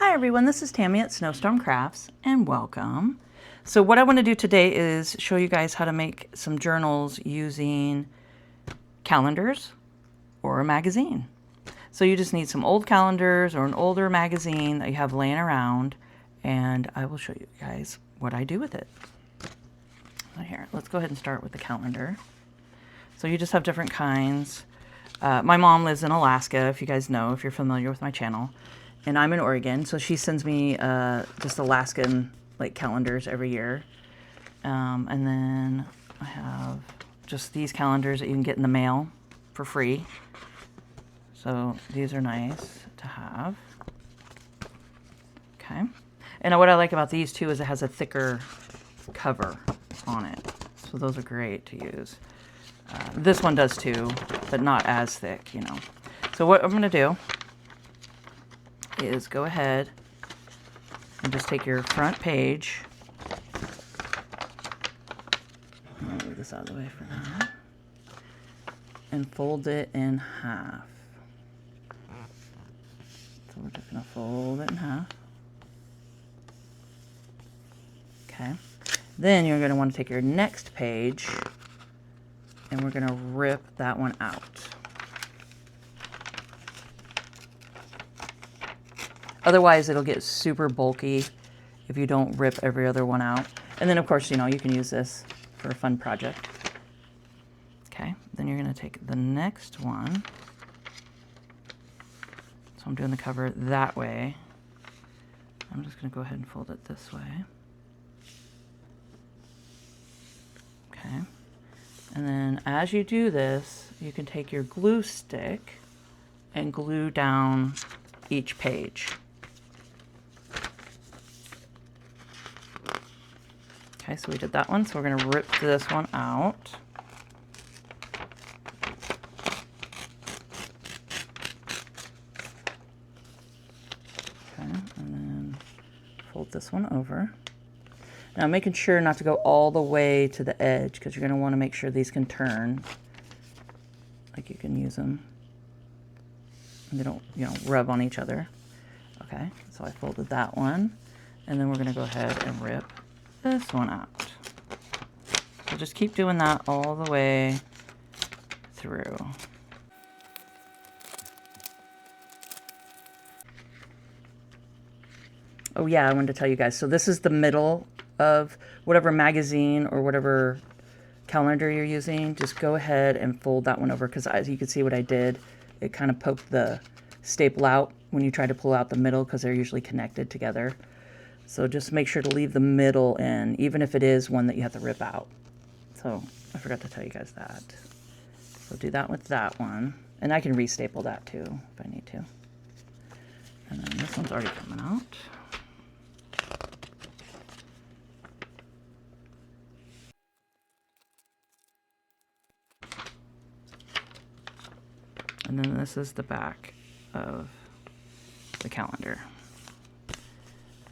Hi everyone, this is Tammy at Snowstorm Crafts and welcome. So what I want to do today is show you guys how to make some journals using calendars or a magazine. So you just need some old calendars or an older magazine that you have laying around, and I will show you guys what I do with it. So here, let's go ahead and start with the calendar. So you just have different kinds. My mom lives in Alaska, if you guys know, if you're familiar with my channel. And I'm in Oregon, so she sends me just Alaskan like calendars every year. And then I have just these calendars that you can get in the mail for free. So these are nice to have. Okay. And what I like about these too is it has a thicker cover on it. So those are great to use. This one does too, but not as thick, you know. So what I'm going to do is go ahead and just take your front page. I'll move this out of the way for now. And fold it in half. So we're just going to fold it in half. Okay. Then you're going to want to take your next page and we're going to rip that one out. Otherwise, it'll get super bulky if you don't rip every other one out. And then, of course, you know, you can use this for a fun project. Okay, then you're going to take the next one. So I'm doing the cover that way. I'm just going to go ahead and fold it this way. Okay. And then as you do this, you can take your glue stick and glue down each page. Okay, so we did that one, so we're going to rip this one out. Okay, and then fold this one over. Now making sure not to go all the way to the edge because you're going to want to make sure these can turn. Like you can use them. And they don't, you know, rub on each other. Okay, so I folded that one. And then we're going to go ahead and rip this one out. So just keep doing that all the way through. Oh yeah, I wanted to tell you guys. So this is the middle of whatever magazine or whatever calendar you're using. Just go ahead and fold that one over because as you can see what I did, it kind of poked the staple out when you try to pull out the middle because they're usually connected together. So just make sure to leave the middle in, even if it is one that you have to rip out. So I forgot to tell you guys that. So do that with that one. And I can restaple that too if I need to. And then this one's already coming out. And then this is the back of the calendar.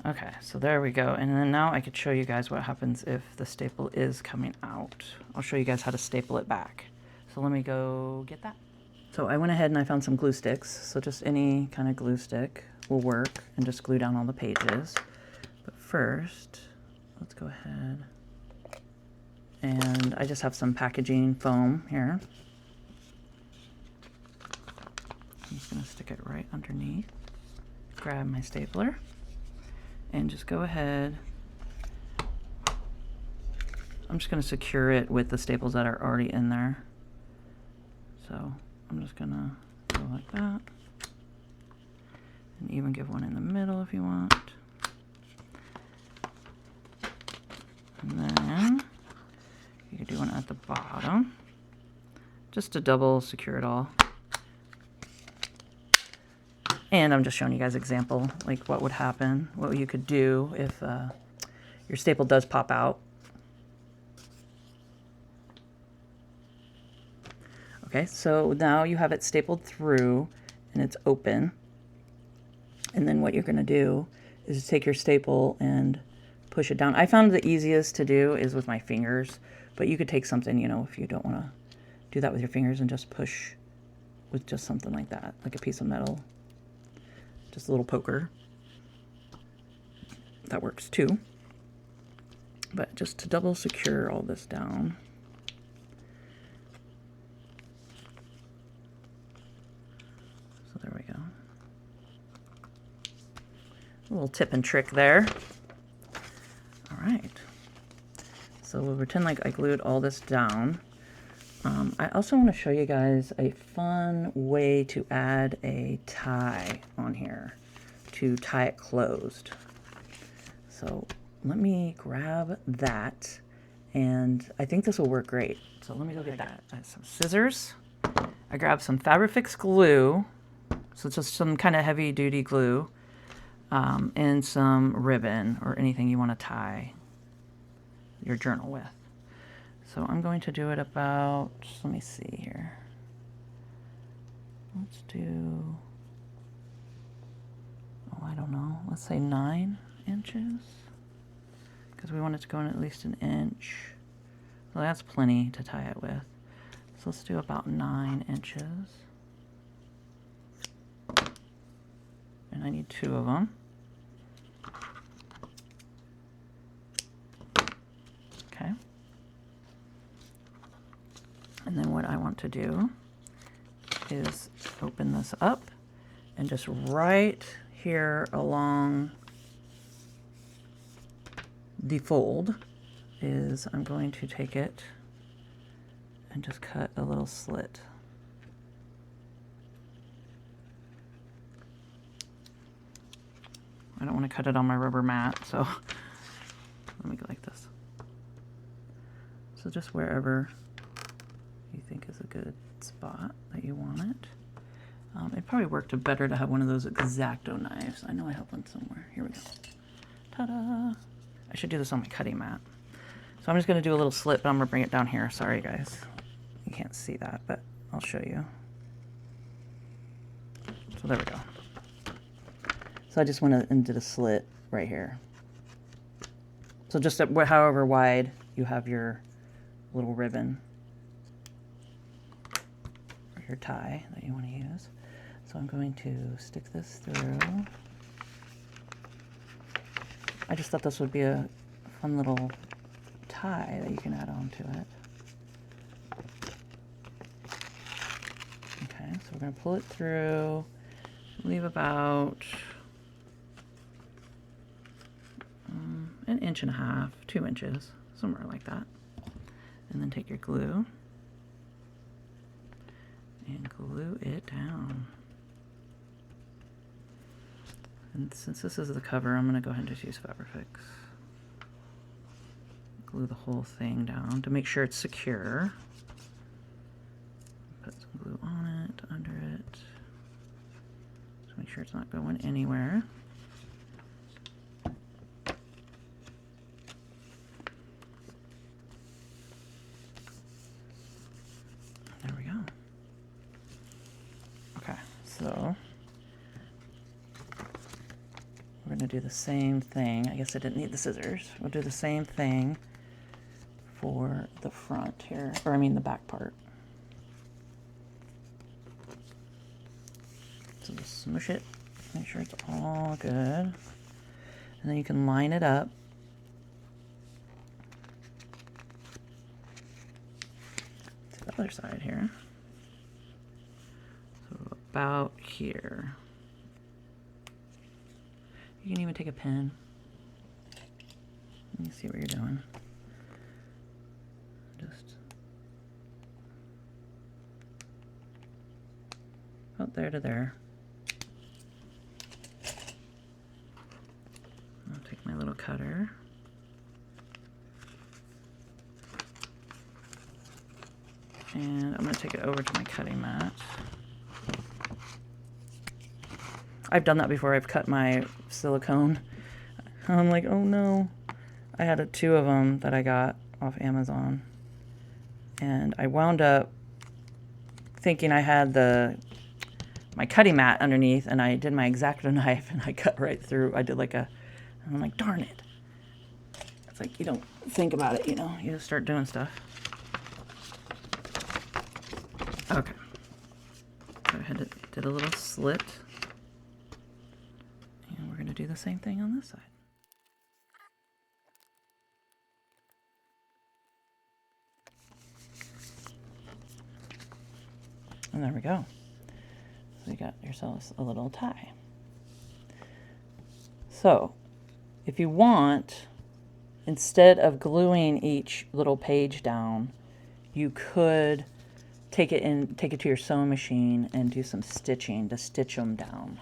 Okay, so there we go. And then now I could show you guys what happens if the staple is coming out. I'll show you guys how to staple it back. So let me go get that. So I went ahead and I found some glue sticks. So just any kind of glue stick will work and just glue down all the pages. But first, let's go ahead. And I just have some packaging foam here. I'm just going to stick it right underneath. Grab my stapler and just go ahead. I'm just going to secure it with the staples that are already in there. So I'm just going to go like that. And even give one in the middle if you want. And then you can do one at the bottom. Just to double secure it all. And I'm just showing you guys an example, like what would happen, what you could do if your staple does pop out. Okay, so now you have it stapled through and it's open. And then what you're going to do is take your staple and push it down. I found the easiest to do is with my fingers, but you could take something, you know, if you don't want to do that with your fingers and just push with just something like that, like a piece of metal. Just a little poker. that works too. But just to double secure all this down. So there we go. A little tip and trick there. All right. So we'll pretend like I glued all this down. I also want to show you guys a fun way to add a tie on here to tie it closed. So let me grab that, and I think this will work great. So let me go get that. I have some scissors. I grabbed some Fabrifix glue, so it's just some kind of heavy duty glue, and some ribbon or anything you want to tie your journal with. So I'm going to do it about, let me see here. Let's do, oh, I don't know, let's say 9 inches. Because we want it to go in at least an inch. So that's plenty to tie it with. So let's do about 9 inches. And I need 2 of them. Okay. And then what I want to do is open this up, and just right here along the fold is I'm going to take it and just cut a little slit. I don't want to cut it on my rubber mat, so let me go like this. So just wherever you think is a good spot that you want it. It probably worked better to have one of those X-Acto knives. I know I have one somewhere. Here we go. Ta-da! I should do this on my cutting mat. So I'm just going to do a little slit, but I'm going to bring it down here. Sorry, guys. You can't see that, but I'll show you. So there we go. So I just went and did a slit right here. So just at however wide you have your little ribbon or your tie that you want to use. So I'm going to stick this through. I just thought this would be a fun little tie that you can add on to it. Okay, so we're going to pull it through, leave about an inch and a half, 2 inches, somewhere like that. And then take your glue and glue it down. And since this is the cover, I'm going to go ahead and just use Fabrifix. Glue the whole thing down to make sure it's secure. Put some glue on it, under it, to make sure it's not going anywhere. There we go. Okay, so we're going to do the same thing. I guess I didn't need the scissors. We'll do the same thing for the front here, or I mean the back part. So just smush it, make sure it's all good. And then you can line it up. To the other side here. So about here. You can even take a pen. Let me see what you're doing. Just out there to there. I'll take my little cutter. And I'm going to take it over to my cutting mat. I've done that before. I've cut my silicone. I'm like, oh no. I had 2 of them that I got off Amazon. And I wound up thinking I had my cutting mat underneath, and I did my X-Acto knife, and I cut right through. I did like and I'm like, darn it. It's like, you don't think about it, you know. You just start doing stuff. Okay. So I did a little slit. And we're going to do the same thing on this side. And there we go. So you got yourselves a little tie. So if you want, instead of gluing each little page down, you could take it to your sewing machine and do some stitching to stitch them down.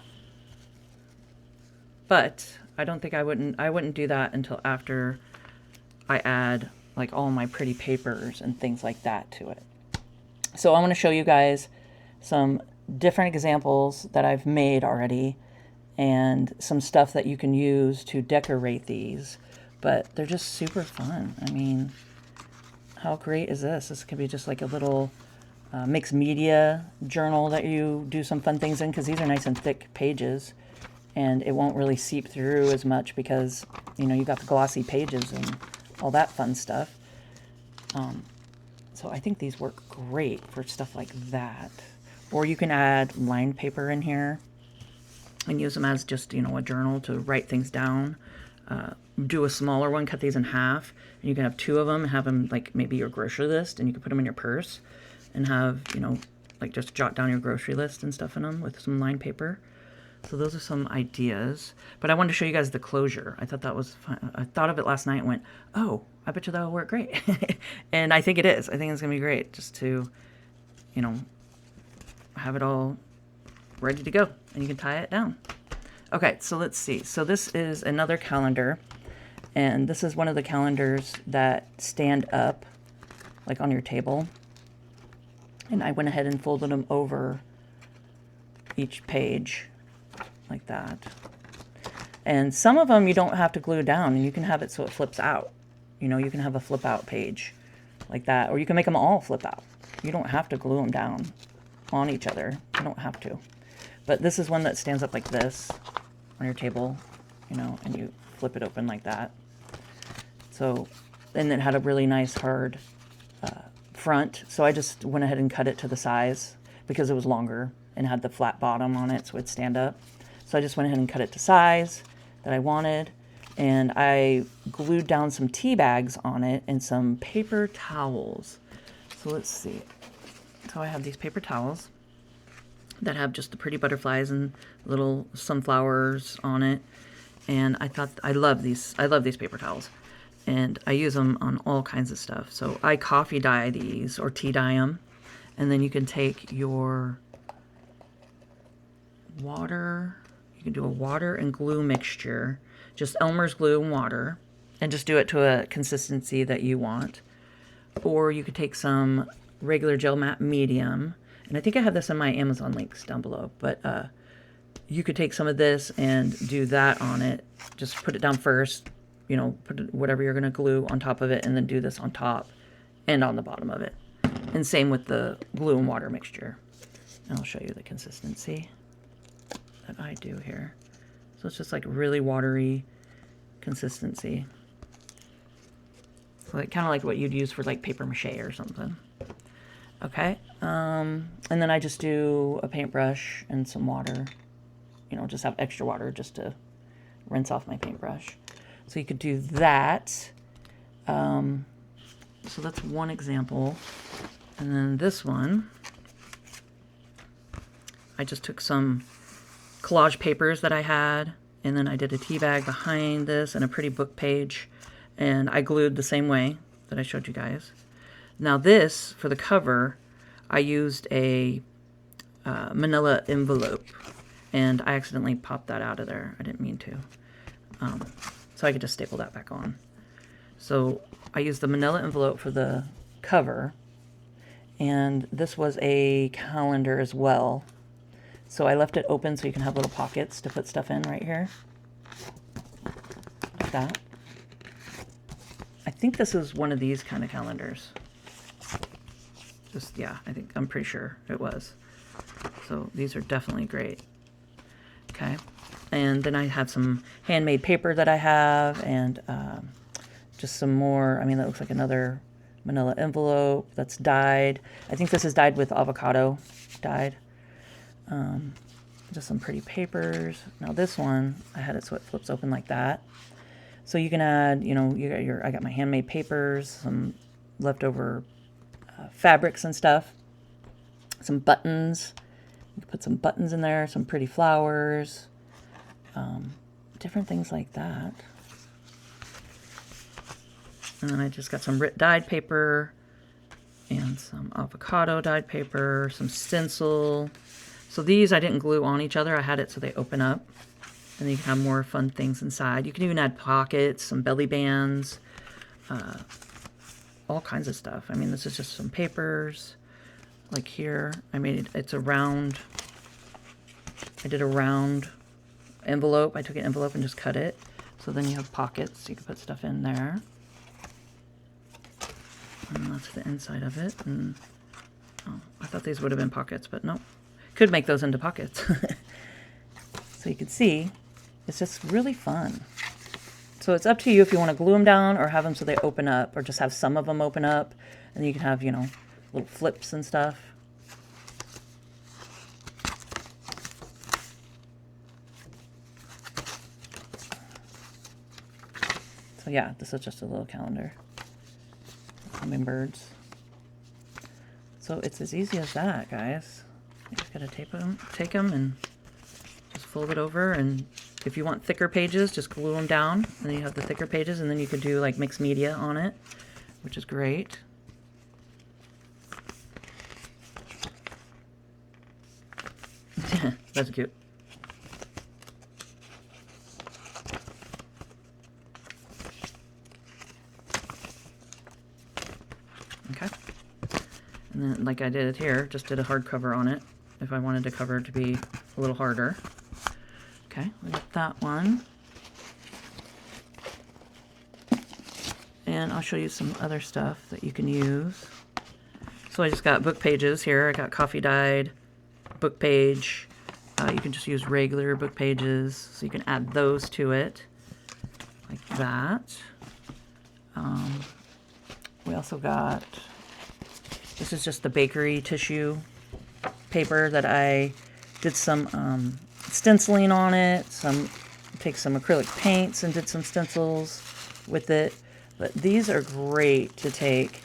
But I don't think I wouldn't do that until after I add like all my pretty papers and things like that to it. So I want to show you guys some different examples that I've made already and some stuff that you can use to decorate these, but they're just super fun. I mean, how great is this? This could be just like a little mixed media journal that you do some fun things in, because these are nice and thick pages and it won't really seep through as much because, you know, you got the glossy pages and all that fun stuff. So I think these work great for stuff like that. Or you can add lined paper in here and use them as just, you know, a journal to write things down. Do a smaller one, cut these in half, and you can have 2 of them and have them like maybe your grocery list, and you can put them in your purse and have, you know, like just jot down your grocery list and stuff in them with some lined paper. So those are some ideas. But I wanted to show you guys the closure. I thought that was fun. I thought of it last night and went, oh, I bet you that'll work great. And I think it is. I think it's going to be great just to, you know, have it all ready to go. And you can tie it down. Okay, so let's see. So this is another calendar. And this is one of the calendars that stand up, like on your table. And I went ahead and folded them over each page like that. And some of them you don't have to glue down, and you can have it so it flips out. You know, you can have a flip out page like that, or you can make them all flip out. You don't have to glue them down on each other. You don't have to. But this is one that stands up like this on your table, you know, and you flip it open like that. So, and it had a really nice hard front. So I just went ahead and cut it to the size because it was longer and had the flat bottom on it so it'd stand up. So I just went ahead and cut it to size that I wanted. And I glued down some tea bags on it and some paper towels. So let's see. So I have these paper towels that have just the pretty butterflies and little sunflowers on it. And I thought, I love these paper towels. And I use them on all kinds of stuff. So I coffee dye these or tea dye them. And then you can take your water, you can do a water and glue mixture, just Elmer's glue and water, and just do it to a consistency that you want. Or you could take some regular gel matte medium, and I think I have this in my Amazon links down below, but you could take some of this and do that on it. Just put it down first, you know, put whatever you're going to glue on top of it, and then do this on top and on the bottom of it. And same with the glue and water mixture. And I'll show you the consistency that I do here. So it's just like really watery consistency. So like kind of like what you'd use for like paper mache or something. Okay. And then I just do a paintbrush and some water. You know, just have extra water just to rinse off my paintbrush. So you could do that. So that's one example. And then this one, I just took some collage papers that I had, and then I did a tea bag behind this and a pretty book page, and I glued the same way that I showed you guys. Now this, for the cover, I used a manila envelope, and I accidentally popped that out of there. I didn't mean to. So I could just staple that back on. So I used the manila envelope for the cover, and this was a calendar as well. So I left it open so you can have little pockets to put stuff in right here. Like that. I think this is one of these kind of calendars. Just, yeah, I'm pretty sure it was. So these are definitely great. Okay. And then I have some handmade paper that I have, and just some more. I mean, that looks like another manila envelope that's dyed. I think this is dyed with avocado dyed. Just some pretty papers. Now this one, I had it so it flips open like that. So you can add, you know, I got my handmade papers, some leftover fabrics and stuff. some buttons. You can put some buttons in there, some pretty flowers, different things like that. And then I just got some dyed paper and some avocado dyed paper, some stencil. So these I didn't glue on each other. I had it so they open up. And then you can have more fun things inside. You can even add pockets, some belly bands, all kinds of stuff. I mean, this is just some papers. Like here, I made it's a round. I did a round envelope. I took an envelope and just cut it. So then you have pockets. You can put stuff in there. And that's the inside of it. And oh, I thought these would have been pockets, but no. Could make those into pockets. So you can see, it's just really fun. So it's up to you if you want to glue them down or have them so they open up, or just have some of them open up, and you can have, you know, little flips and stuff. So yeah, this is just a little calendar. Hummingbirds. So it's as easy as that, guys. You just gotta take them and just fold it over, and if you want thicker pages, just glue them down, and then you have the thicker pages, and then you could do like mixed media on it, which is great. That's cute. Okay. And then, like I did it here, just did a hardcover on it if I wanted the cover to be a little harder. Okay, we got that one. And I'll show you some other stuff that you can use. So I just got book pages here. I got coffee dyed book page. You can just use regular book pages, so you can add those to it, like that. We also got, this is just the bakery tissue paper that I did some stenciling on it. Take some acrylic paints and did some stencils with it. But these are great to take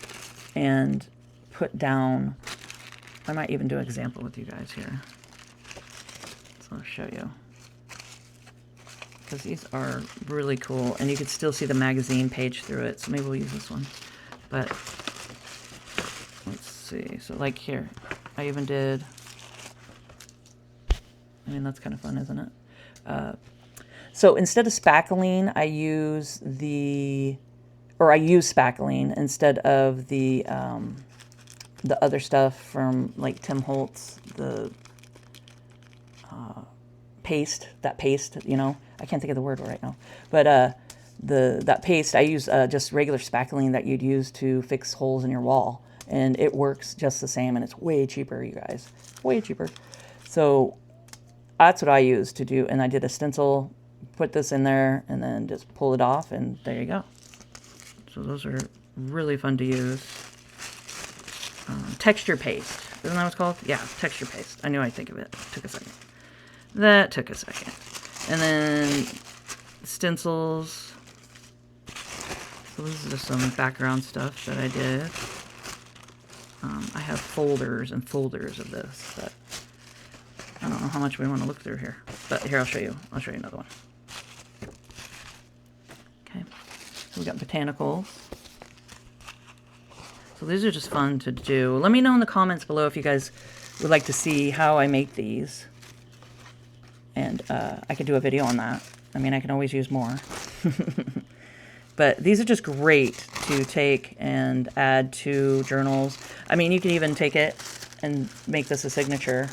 and put down. I might even do an example with you guys here. So I'll show you. Because these are really cool, and you can still see the magazine page through it. So maybe we'll use this one. But let's see. So like here, I even did. I mean, that's kind of fun, isn't it? So instead of spackling, I use spackling instead of the other stuff from like Tim Holtz, the paste, you know. I can't think of the word right now. But that paste, I use just regular spackling that you'd use to fix holes in your wall. And it works just the same, and it's way cheaper, you guys. Way cheaper. So that's what I use to do. And I did a stencil, put this in there, and then just pull it off, and there you go. So those are really fun to use. Texture paste. Isn't that what it's called? Yeah, texture paste. I knew I'd think of it. Took a second. That took a second. And then stencils. So this is just some background stuff that I did. I have folders and folders of this, but I don't know how much we want to look through here. But here, I'll show you. I'll show you another one. Okay. So we got botanicals. So these are just fun to do. Let me know in the comments below if you guys would like to see how I make these. And I could do a video on that. I mean, I can always use more. But these are just great to take and add to journals. I mean, you can even take it and make this a signature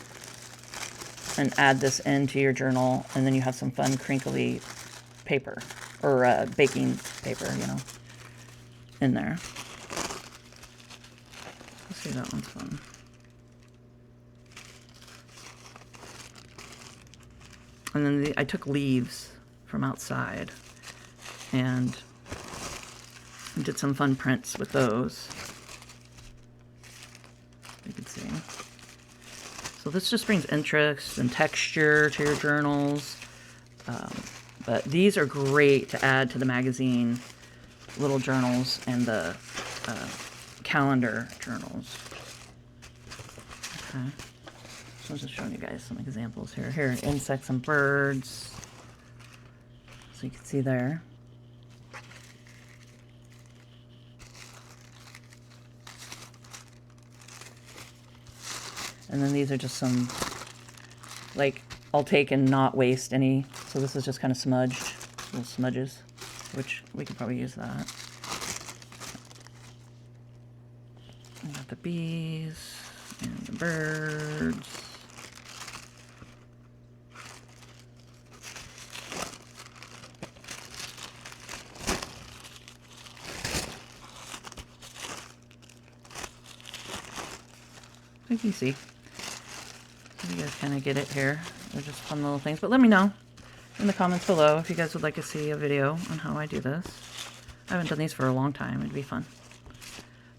and add this into your journal, and then you have some fun crinkly paper, or baking paper, you know, in there. Let's see, that one's fun. And then I took leaves from outside and did some fun prints with those. You can see. So this just brings interest and texture to your journals. But these are great to add to the magazine little journals and the calendar journals. Okay. So I'm just showing you guys some examples here. Here, insects and birds. So you can see there. And then these are just some, like, I'll take and not waste any. So this is just kind of smudged, little smudges, which we could probably use that. We got the bees and the birds. So you can see. You guys kind of get it here. They're just fun little things. But let me know in the comments below if you guys would like to see a video on how I do this. I haven't done these for a long time. It'd be fun.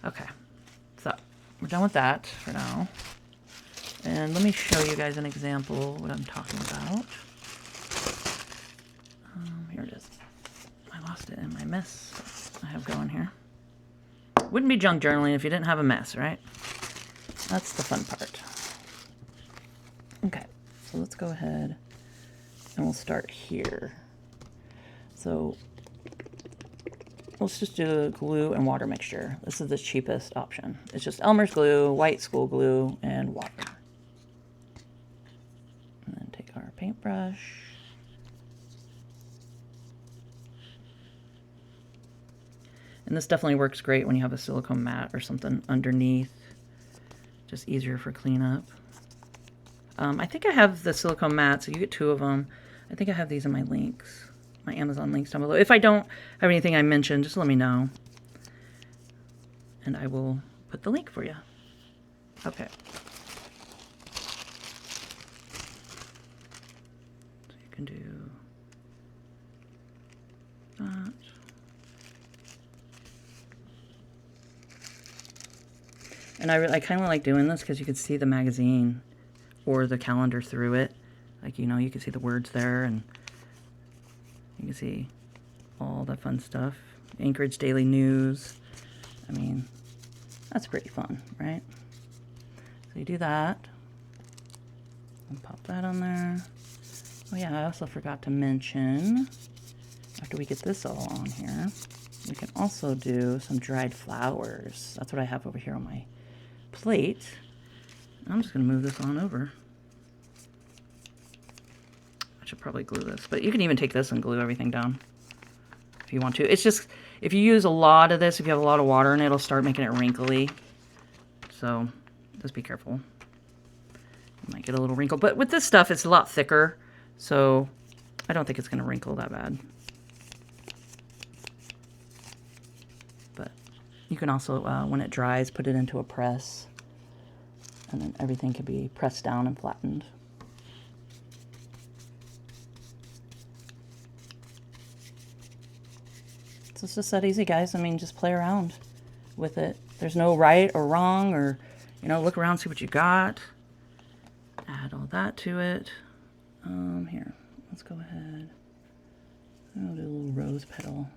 Okay. So we're done with that for now. And let me show you guys an example of what I'm talking about. Here it is. I lost it in my mess I have going here. Wouldn't be junk journaling if you didn't have a mess, right? That's the fun part. Okay, so let's go ahead and we'll start here. So let's just do glue and water mixture. This is the cheapest option. It's just Elmer's glue, white school glue, and water. And then take our paintbrush. And this definitely works great when you have a silicone mat or something underneath. Just easier for cleanup. I think I have the silicone mat, so you get 2 of them. I think I have these in my links, my Amazon links down below. If I don't have anything I mentioned, just let me know. And I will put the link for you. Okay. So you can do that. And I kind of like doing this because you can see the magazine or the calendar through it. Like, you know, you can see the words there and you can see all that fun stuff. Anchorage Daily News. I mean, that's pretty fun, right? So you do that. And pop that on there. Oh yeah, I also forgot to mention, after we get this all on here, we can also do some dried flowers. That's what I have over here on my plate. I'm just going to move this on over. I should probably glue this, but you can even take this and glue everything down if you want to. It's just, if you use a lot of this, if you have a lot of water in it, it'll start making it wrinkly. So just be careful. You might get a little wrinkle, but with this stuff, it's a lot thicker, so I don't think it's going to wrinkle that bad. But you can also, when it dries, put it into a press, and then everything can be pressed down and flattened. So it's just that easy, guys. I mean, just play around with it. There's no right or wrong, or, you know, look around, see what you got. Add all that to it. Here, let's go ahead. I'll do a little rose petal.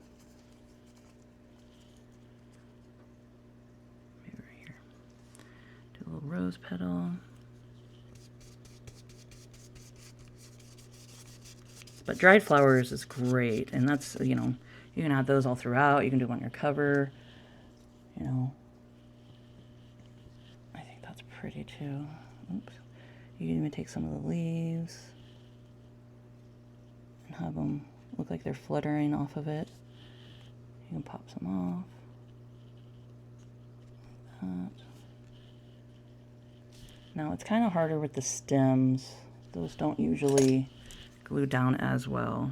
Maybe right here. Do a little rose petal. But dried flowers is great, and that's, you know, you can add those all throughout. You can do them on your cover, you know. I think that's pretty too. Oops. You can even take some of the leaves and have them look like they're fluttering off of it. You can pop some off. Like that. Now it's kind of harder with the stems. Those don't usually glue down as well.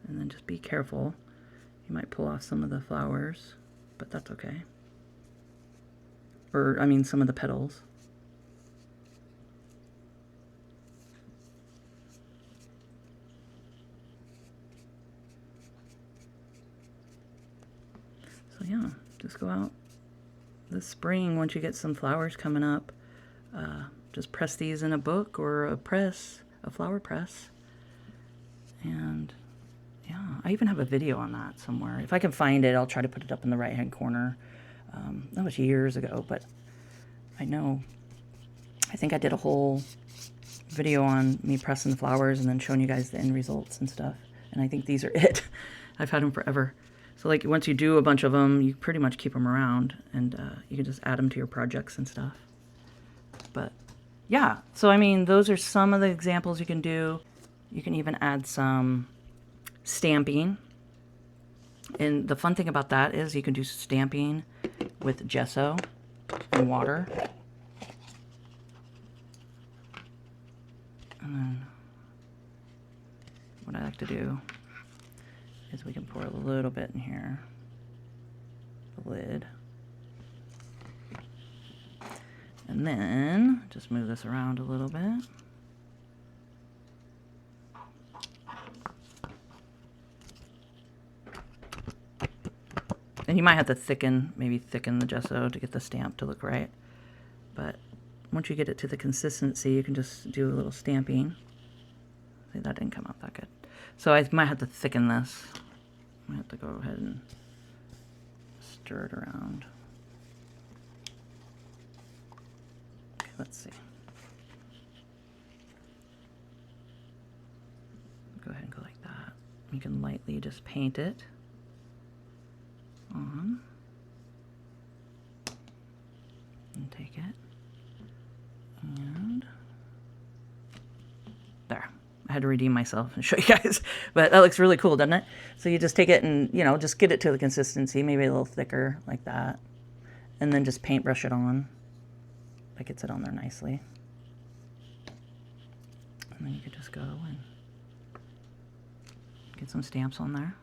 And then just be careful. You might pull off some of the flowers, but that's okay. Or, I mean, some of the petals. So yeah, just go out this spring once you get some flowers coming up. Just press these in a book or a press, a flower press. And yeah, I even have a video on that somewhere. If I can find it, I'll try to put it up in the right-hand corner. That was years ago, but I think I did a whole video on me pressing the flowers and then showing you guys the end results and stuff. And I think these are it. I've had them forever. So like once you do a bunch of them, you pretty much keep them around, and you can just add them to your projects and stuff. But yeah, so I mean, those are some of the examples you can do. You can even add some stamping. And the fun thing about that is you can do stamping with gesso and water. And then what I like to do is we can pour a little bit in here, the lid. And then just move this around a little bit. And you might have to maybe thicken the gesso to get the stamp to look right. But once you get it to the consistency, you can just do a little stamping. See, that didn't come out that good. So I might have to thicken this. I might have to go ahead and stir it around. Okay, let's see. Go ahead and go like that. You can lightly just paint it on and take it, and there. I had to redeem myself and show you guys, but that looks really cool, doesn't it? So you just take it and, you know, just get it to the consistency, maybe a little thicker like that, and then just paintbrush it on. That gets it on there nicely. And then you could just go and get some stamps on there.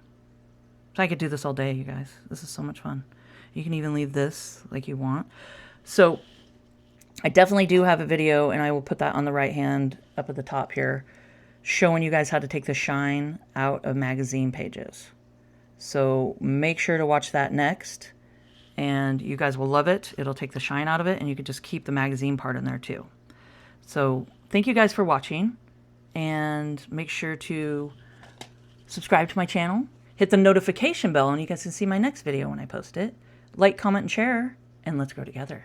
So I could do this all day, you guys. This is so much fun. You can even leave this like you want. So I definitely do have a video, and I will put that on the right hand up at the top here, showing you guys how to take the shine out of magazine pages. So make sure to watch that next, and you guys will love it. It'll take the shine out of it, and you can just keep the magazine part in there too. So thank you guys for watching, and make sure to subscribe to my channel. Hit the notification bell, and you guys can see my next video when I post it. Like, comment, and share, and let's grow together.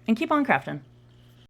And keep on crafting.